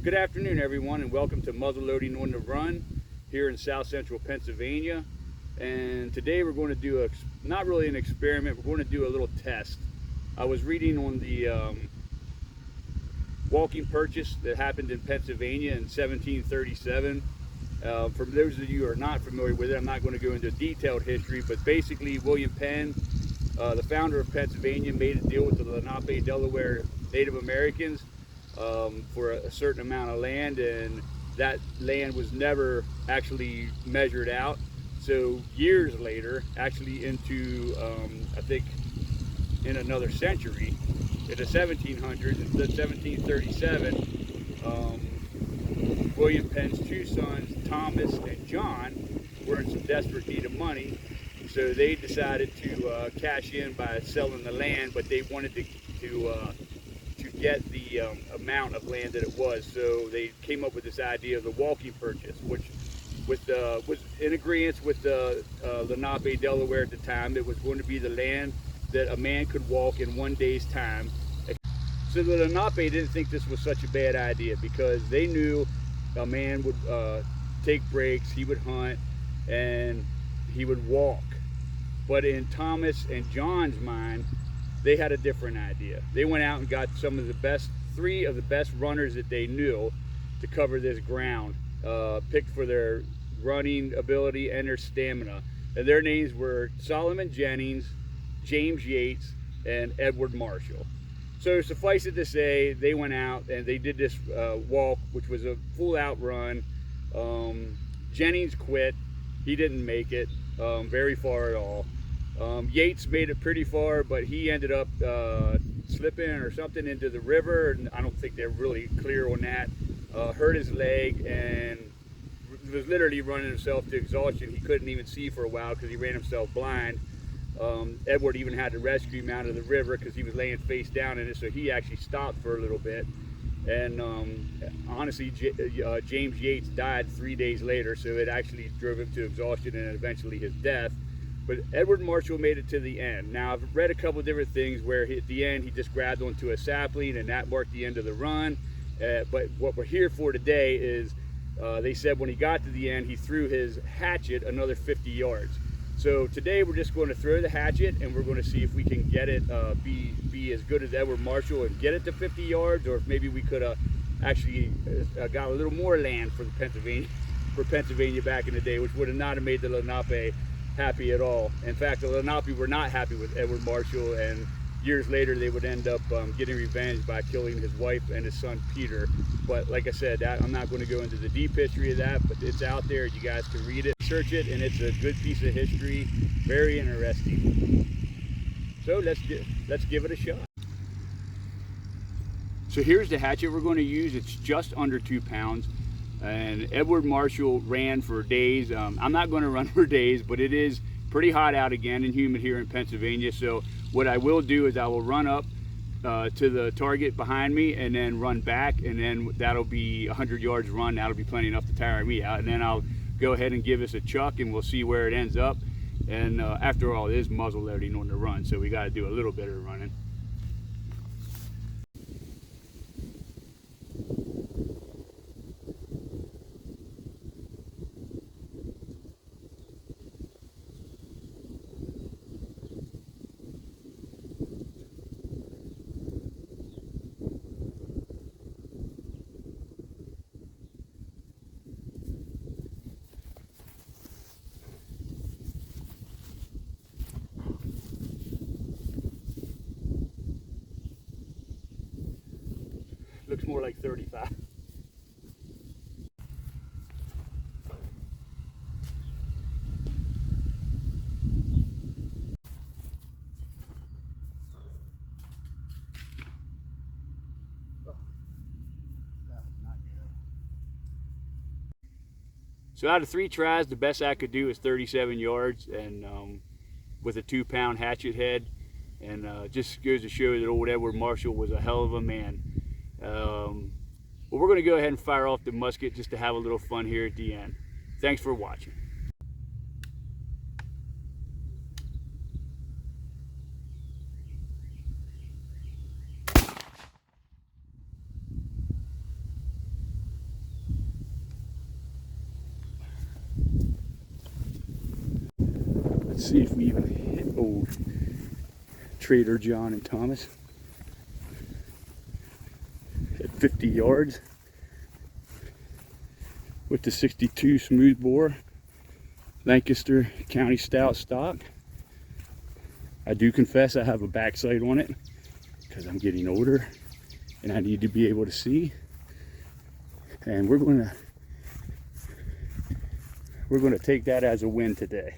Good afternoon, everyone, and welcome to Muzzleloading on the Run here in South Central Pennsylvania. And today we're going to do not really an experiment, we're going to do a little test. I was reading on the walking purchase that happened in Pennsylvania in 1737. For those of you who are not familiar with it, I'm not going to go into detailed history, but basically William Penn, the founder of Pennsylvania, made a deal with the Lenape, Delaware Native Americans for a certain amount of land, and that land was never actually measured out. So years later, actually into I think in another century, in the 1700s, in 1737, William Penn's two sons, Thomas and John, were in some desperate need of money. So they decided to cash in by selling the land, but they wanted to get the amount of land that it was. So they came up with this idea of the walking purchase, which was in agreement with the Lenape, Delaware at the time. It was going to be the land that a man could walk in one day's time. So the Lenape didn't think this was such a bad idea, because they knew a man would take breaks, he would hunt, and he would walk. But in Thomas and John's mind, they had a different idea. They went out and got some of the best, three of the best runners that they knew to cover this ground, picked for their running ability and their stamina. And their names were Solomon Jennings, James Yates, and Edward Marshall. So suffice it to say, they went out and they did this walk, which was a full out run. Jennings quit. He didn't make it very far at all. Yates made it pretty far, but he ended up slipping or something into the river, and I don't think they're really clear on that. Hurt his leg and was literally running himself to exhaustion. He couldn't even see for a while because he ran himself blind. Edward even had to rescue him out of the river because he was laying face down in it, so he actually stopped for a little bit. And honestly, James Yates died 3 days later, so it actually drove him to exhaustion and eventually his death. But Edward Marshall made it to the end. Now, I've read a couple different things where at the end he just grabbed onto a sapling and that marked the end of the run. But what we're here for today is, they said when he got to the end, he threw his hatchet another 50 yards. So today we're just going to throw the hatchet and we're going to see if we can get it, be as good as Edward Marshall and get it to 50 yards, or if maybe we could have actually got a little more land for Pennsylvania back in the day, which would have not have made the Lenape happy at all. In fact, the Lenape were not happy with Edward Marshall, and years later they would end up getting revenge by killing his wife and his son Peter. But like I said, I'm not going to go into the deep history of that, but it's out there. You guys can read it, search it, and it's a good piece of history. Very interesting. So let's give it a shot. So here's the hatchet we're going to use. It's just under 2 pounds. And Edward Marshall ran for days. I'm not going to run for days, but it is pretty hot out again and humid here in Pennsylvania. So what I will do is I will run up to the target behind me and then run back, and then that'll be 100 yards run. That'll be plenty enough to tire me out. And then I'll go ahead and give us a chuck and we'll see where it ends up. And after all, it is muzzle loading on the run, so we got to do a little bit of running. Looks more like 35. So out of 3 tries, the best I could do is 37 yards, and with a 2-pound hatchet head. And just goes to show that old Edward Marshall was a hell of a man. Well, we're going to go ahead and fire off the musket just to have a little fun here at the end. Thanks for watching. see if we even hit old Trader John and Thomas at 50 yards with the 62 smoothbore Lancaster County Stout stock. I do confess I have a backside on it because I'm getting older and I need to be able to see. And we're going to take that as a win today.